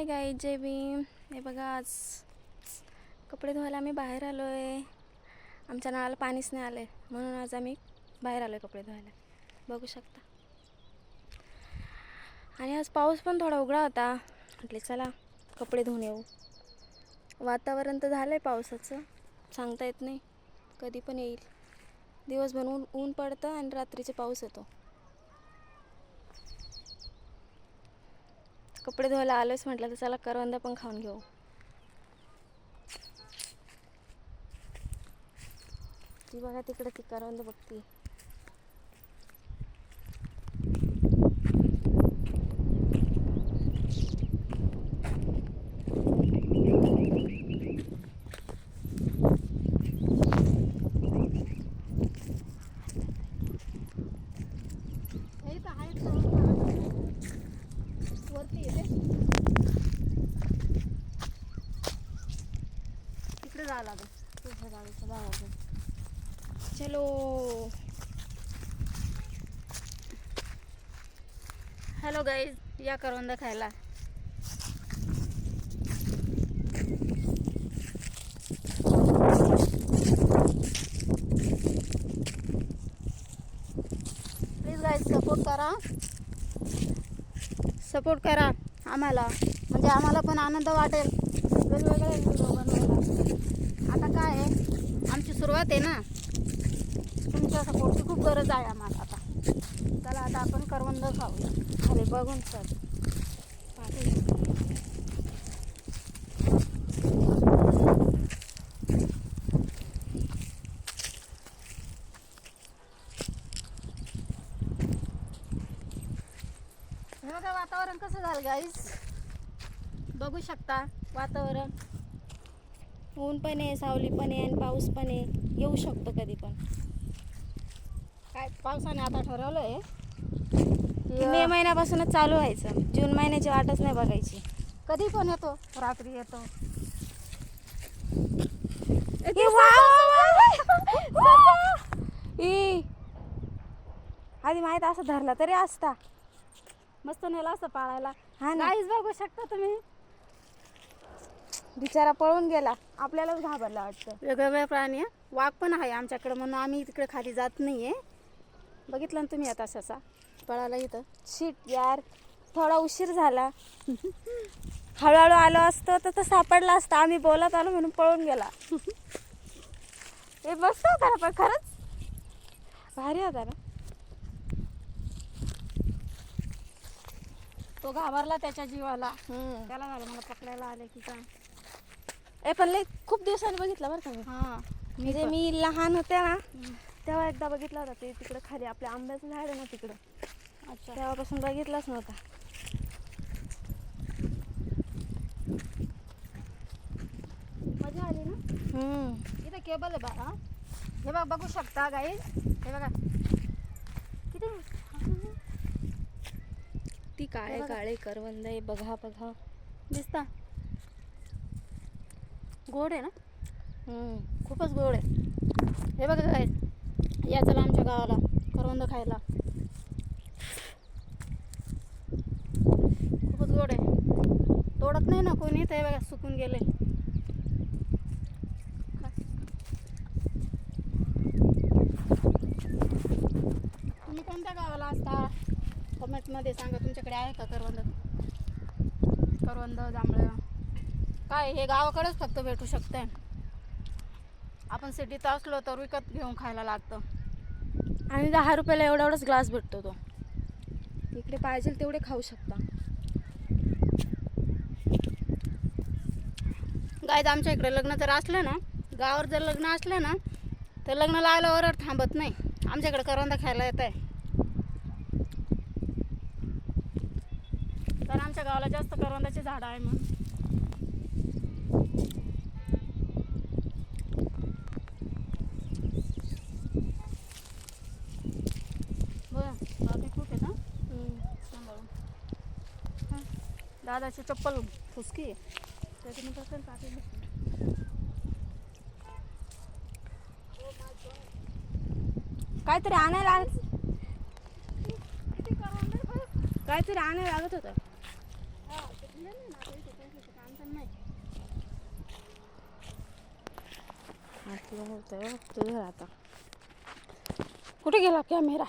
Hi guys, जय भीम. हे बघा, आज कपडे धुवायला आम्ही बाहेर आलो आहे. आमच्या नळाला पाणीच नाही आलं आहे, म्हणून आज आम्ही बाहेर आलो आहे कपडे धुवायला. बघू शकता. आणि आज पाऊस पण थोडा उघडा होता. म्हटले चला कपडे धुवून येऊ. वातावरण तर झालं आहे पावसाचं, सांगता येत नाही कधी पण येईल. दिवसभर ऊन पडतं आणि रात्रीचे पाऊस येतो. कपडे धुवायला आलोच म्हटलं तर चला करवंद पण खाऊन घेऊ. ती बघा तिकडे ती करवंद बघती. वरती येते तिकडे जावं लागेल. तुझ्या गाडीचं जावं. चलो. हॅलो गाईज, या करवंद खायला. प्लीज गाईज सपोर्ट करा आम्हाला, म्हणजे आम्हाला पण आनंद वाटेल वेगवेगळे व्हिडिओ बनवायला. आता काय आहे, आमची सुरुवात आहे ना, तुमच्या सपोर्टची खूप गरज आहे आम्हाला. आता चला, आता आपण करवंद खाऊया. खाली बघून सर. हे बघा वातावरण कसं झालं गाईज, बघू शकता वातावरण. ऊन पण आहे, सावली पण आहे आणि पाऊस पण आहे. येऊ शकतो कधी पण. काय पावसाने आता ठरवलं आहे की मे महिन्यापासूनच चालू व्हायचं. जून महिन्याची वाटच नाही बघायची. कधी पण येतो, रात्री येतो. आधी माहित असं धरला तरी असता. मस्त नेला असं पाळायला. हा ना. गाईज बघू शकता तुम्ही, बिचारा पळून गेला. आपल्यालाच घाबरला वाटतं. वेगवेगळे प्राणी आहे. वाघ पण आहे आमच्याकडे, म्हणून आम्ही तिकडे खाली जात नाहीये. बघितलं ना तुम्ही आता ससा पळाला इथं. शिट यार, थोडा उशीर झाला. हळूहळू आलो असतो तर सापडला असता. आम्ही बोलत आलो म्हणून पळून गेला. हे मस्त होता ना, पण खरंच भारी होता ना. तो घाबरला त्याच्या जीवाला. त्याला झालं मला पकडायला आले की काय. पण लय खूप दिवसांनी बघितलं बरं का मी. हां, म्हणजे मी लहान होते ना, तेव्हा एकदा बघितला होता. ते तिकडे खाली आपल्या आंब्याचं झाड आहे ना तिकडं. अच्छा. तेव्हापासून बघितलाच नव्हता. मजा आली ना. इथं केबल आहे बघा. हे बघा, बघू शकता गाईज. हे बघा किती ती काळे काळे करवंद आहे. बघा बघा, दिसता. गोड आहे ना. खूपच गोड आहे. हे बघा काय, या चला आमच्या गावाला करवंद खायला. खूपच गोड आहे. तोडत नाही ना कोणी. ते बघा सुकून गेले. तुम्ही कोणत्या गावाला असता कमेंटमध्ये सांगा. तुमच्याकडे आहे का करवंद जांभळं काय. हे गावाकडेच फक्त भेटू शकते. आपण सिटीत असलो तर विकत घेऊन खायला लागतं. आणि 10 रुपयाला एवढाच ग्लास भेटतो तो. इकडे पाहिजे तेवढे खाऊ शकता. गाईज, आमच्या इकडे लग्न जर असलं ना, गावावर जर लग्न असलं ना, तर लग्न लागल्यावर थांबत नाही. आमच्याकडे करवंद खायला येत आहे. तर आमच्या गावाला जास्त करवंदाचे झाड आहे. म्हणून बघा बाकी खूप आहेत. सांभाळून. दादाची चप्पल फुसकी आहे. काहीतरी आणायला काहीतरी आणायला लागत होतं. आरतीला होत आहे तुझं आता. कुठे गेला कॅमेरा?